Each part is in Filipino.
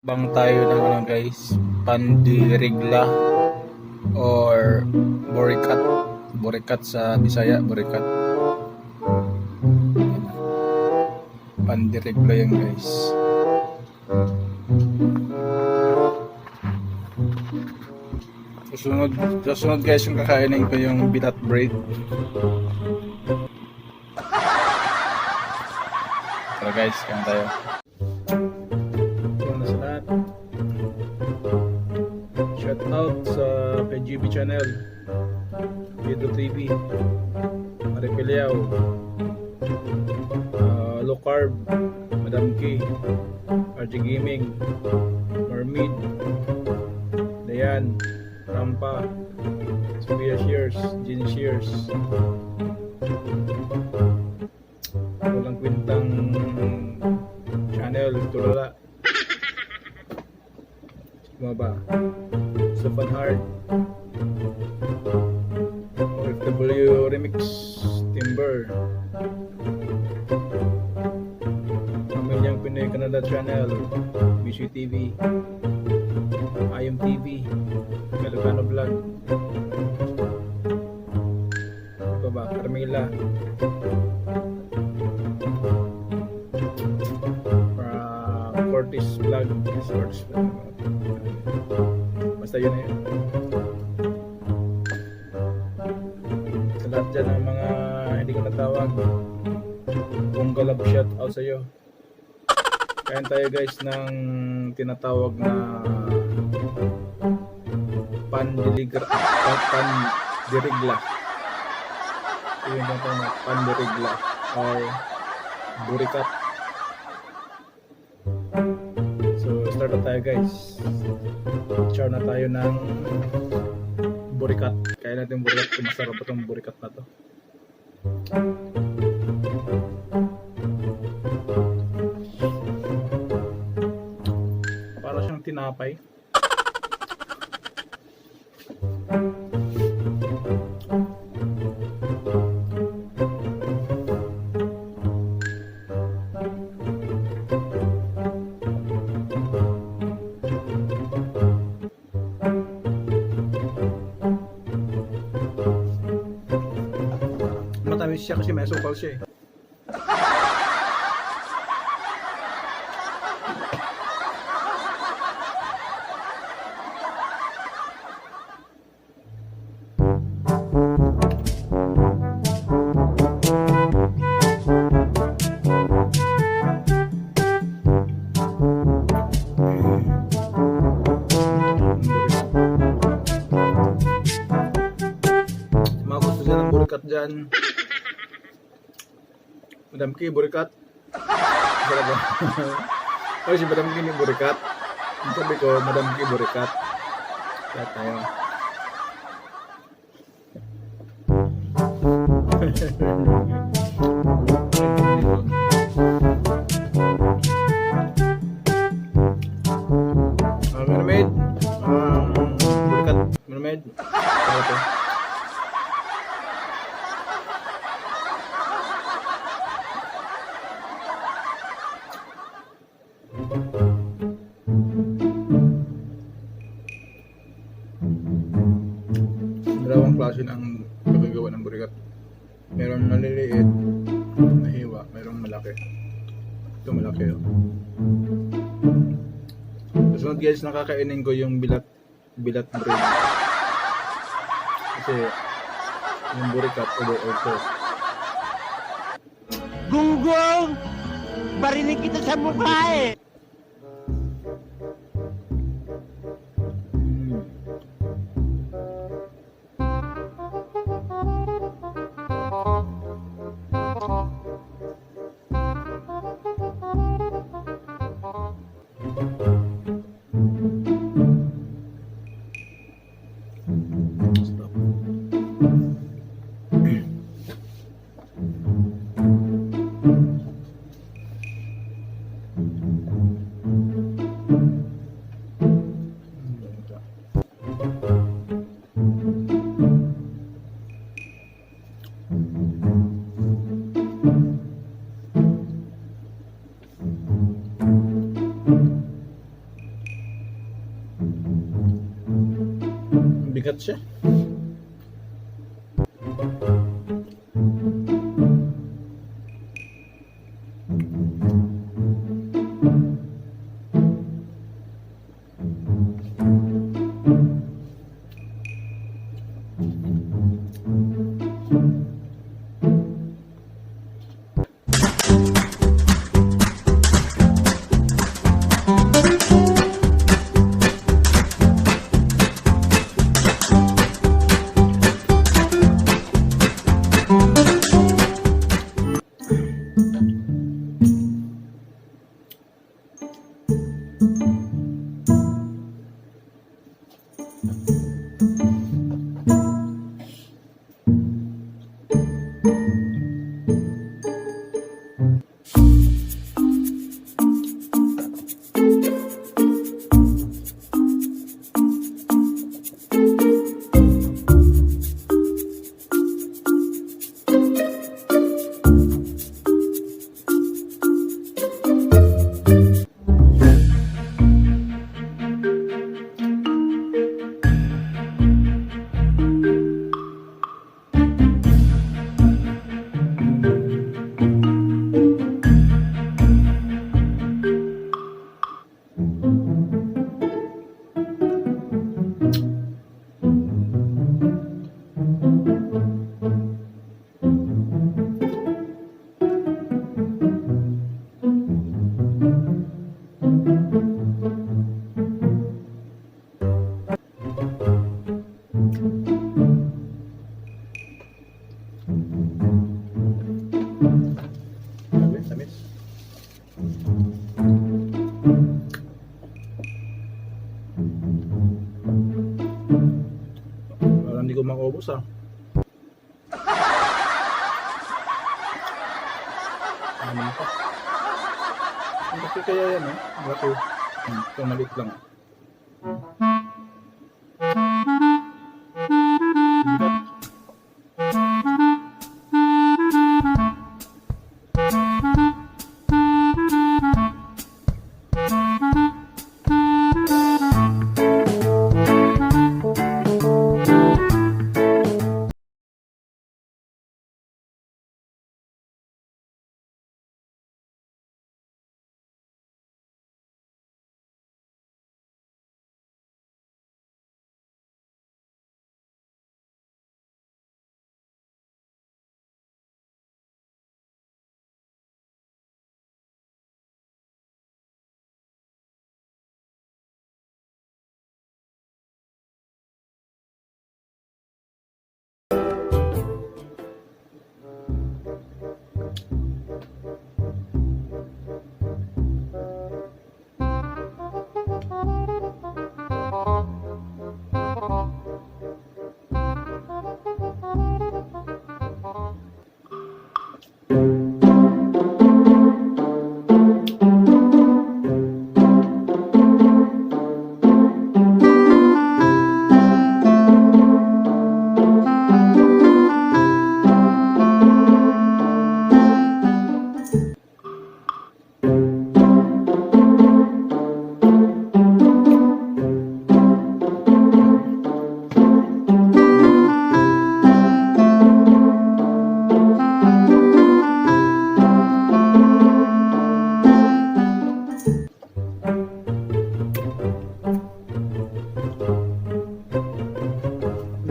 Bang tayo ng ano guys, pandirigla or borikat. Borikat sa Bisaya, borikat. Pandirigla yan guys. Susunod guys yung kakainin ko yung bitat bread. Tara guys, kain tayo. Una sa lahat, shout out sa PGB channel, Vito TV, Maripiliao, Low Carb, Madam K, RG Gaming, Mermaid, Dayan, Rampa, Sophia Shears, Jean Shears, Walang Kwintang channel, Tulala, mga ba? Sopan Hard, OFW Remix, Timber, Pamilyang Pinoy Canada channel, BC TV, IM TV, Galvano Vlog, ito ba? Carmela, Curtis Vlog, Curtis Vlog. Basta yun na yun. Sa lahat dyan ng mga hindi ko natawag, kung galab shout out sa iyo. Kain tayo guys ng tinatawag na pandirigla. Yun yung tinatawag na pandirigla or burikat. So start na tayo guys. Chow na tayo ng burikat. Kaya natin burikat. Masarap pa itong burikat na to. Para siyang tinapay. Matamis siya kasi may asukal siya eh. Mga gusto siya ng burikat dyan. Madam K, burikat. Sarap ba? Ay, si Madam K ni burikat. Sabi ko, Madam K, burikat. Kaya tayo. Mermaid. Burikat. Mermaid. Kaya ito. Dalawang klase ng pagkagawa ng burikat. Meron maliliit na hiwa, merong malaki. Ito malaki oh. Susunod guys, nakakainin ko yung bilat bread. Kasi yung burikat also. Gunggong! Barinig kita sa mukha eh! Mabigat siya. Sabi, tamis. Parang hindi ko makaubos ah. Ano pa? Ang laki kaya yan eh. Ang laki. Ito maliit lang. Bigat.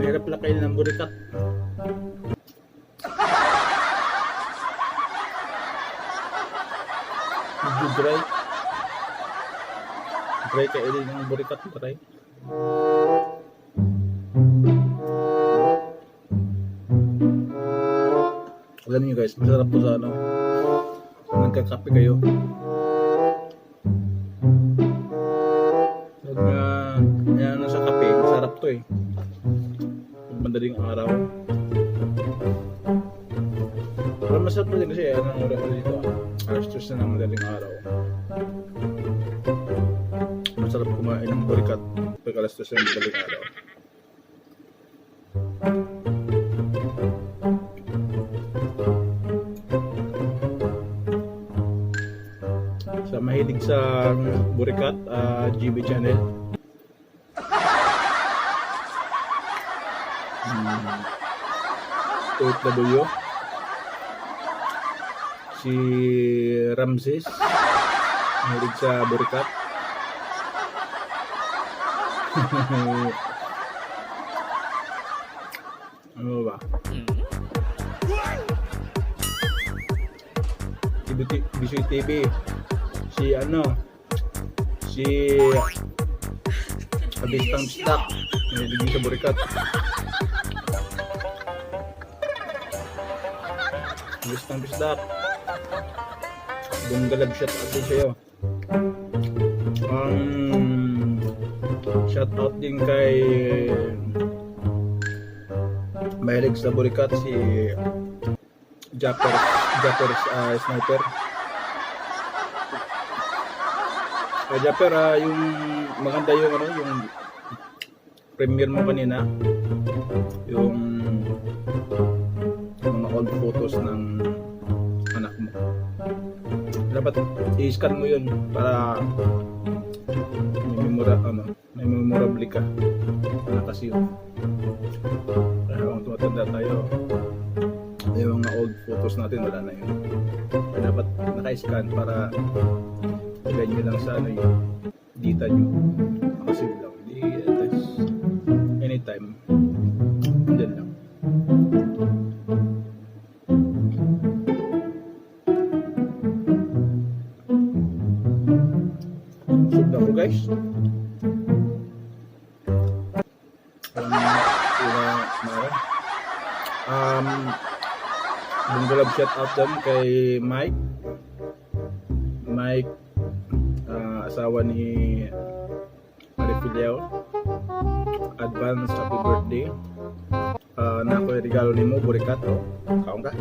Mahirap pala kainin ng burikat. Medyo dry. Dry kainin ng burikat. Dry. Alam niyo guys, masarap po sa ano. Kung nagkakape kayo. Pag ano sa kape, masarap to eh. Madaling araw. Pero masarap pa din kasi anong oras na dito. Alas 3 na ng madaling araw. Masarap kumain ng burikat pag alas 3 ng madaling araw. Sa mahilig sa burikat, GB channel. OFW. Si Ramses, mahilig sa burikat. Ano ba? Bisoy TV. Si Abistang Stock, mahilig sa burikat. Abistang Stock. Bunggalab shout out din sa'yo. Shout out din kay mahilig sa burikat si Japper Sniper. Japper, yung maganda yung yung premiere mo kanina, yung mga old photos ng anak mo. Dapat i-scan mo yun para may memorable ka na kasi yun. Kaya kung tumatanda tayo, yung mga old photos natin wala na yun. Kaya dapat naka-scan para ilagay nyo lang sa yung data nyo. Makasave lang. Anytime. Andyan lang. Sub ako guys. Bunggalab shout out dyan kay Mike, asawa ni Marifiliao. Advance happy birthday. Na ako yung regalo ni mo, burikat. Kaon ka?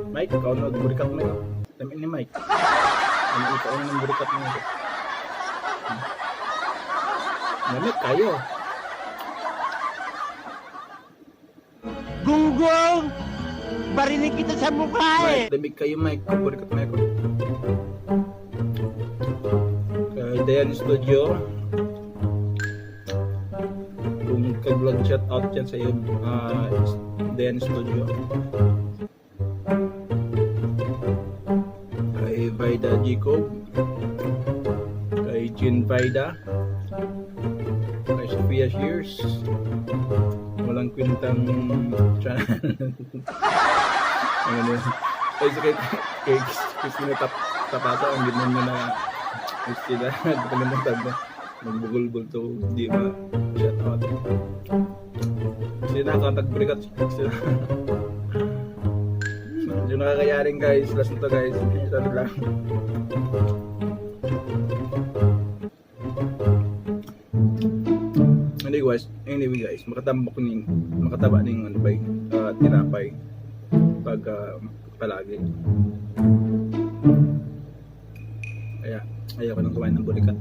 Mike, kaon na burikat mo yun. Dami ni Mike. Ano ikaw ng burikat mo yun? Namit kayo. Gunggong! Barinig kita sa mukha eh! Mike, damig kayo Mike. Burikat mo yun. Kay Dayan Studio. Kung kag-vlog shout out dyan sa iyo, Dayan Studio. Kay Vaida Jacob. Kay Jean Vaida. Kay Sophia Shears. Walang kwintang channel. Ano yun? Kay Christina Tapata, ang ginawa nyo na Christina, nakalimutan mo. Magbugol-bul to, di ba? Shout out. Kasi nakatag-burikat sila. Yung nakakayaring guys, last na to guys. Ito lang. Anyway guys, makataba ning ano ba tinapay pag palagi. Kaya ayaw ko nang kumain ng burikat.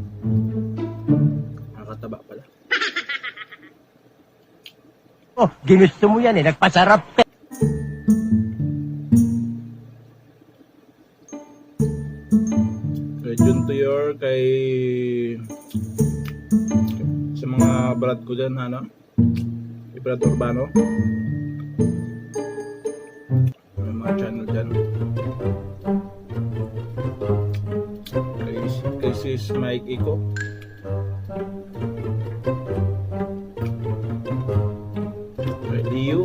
Nakakataba pala. Oh, ginusto mo yan eh, nagpasarap ka. Kay Jun Tuyor, kay sa mga brad ko dyan, kay Brad Urbano, may mga channel dyan, kay sis Mike Iko, kay Liu,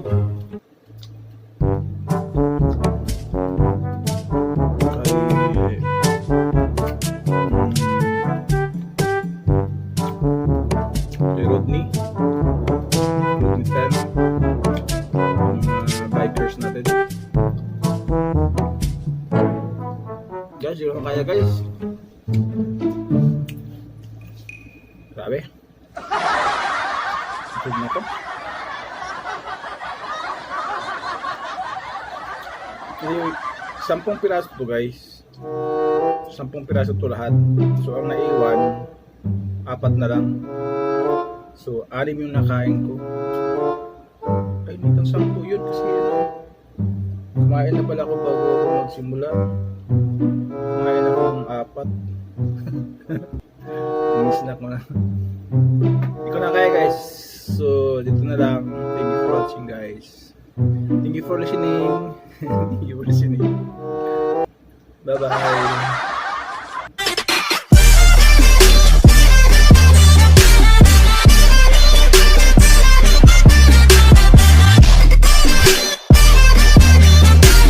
Rodney Tan, bikers natin. Guys, yung kaya guys. Grabe. Ito na to. Anyway, 10 piraso to guys. 10 piraso to lahat. So ang naiwan, 4 na lang. So, 6 yung nakain ko. Ay, hindi kang 10 yun kasi kumain na pala ako bago ako magsimula. Kumain ako ng 4. Ini snack mo na. Hindi ko na kaya guys. So, dito na lang. watching, guys. Thank you for listening. Thank you for listening. Bye-bye.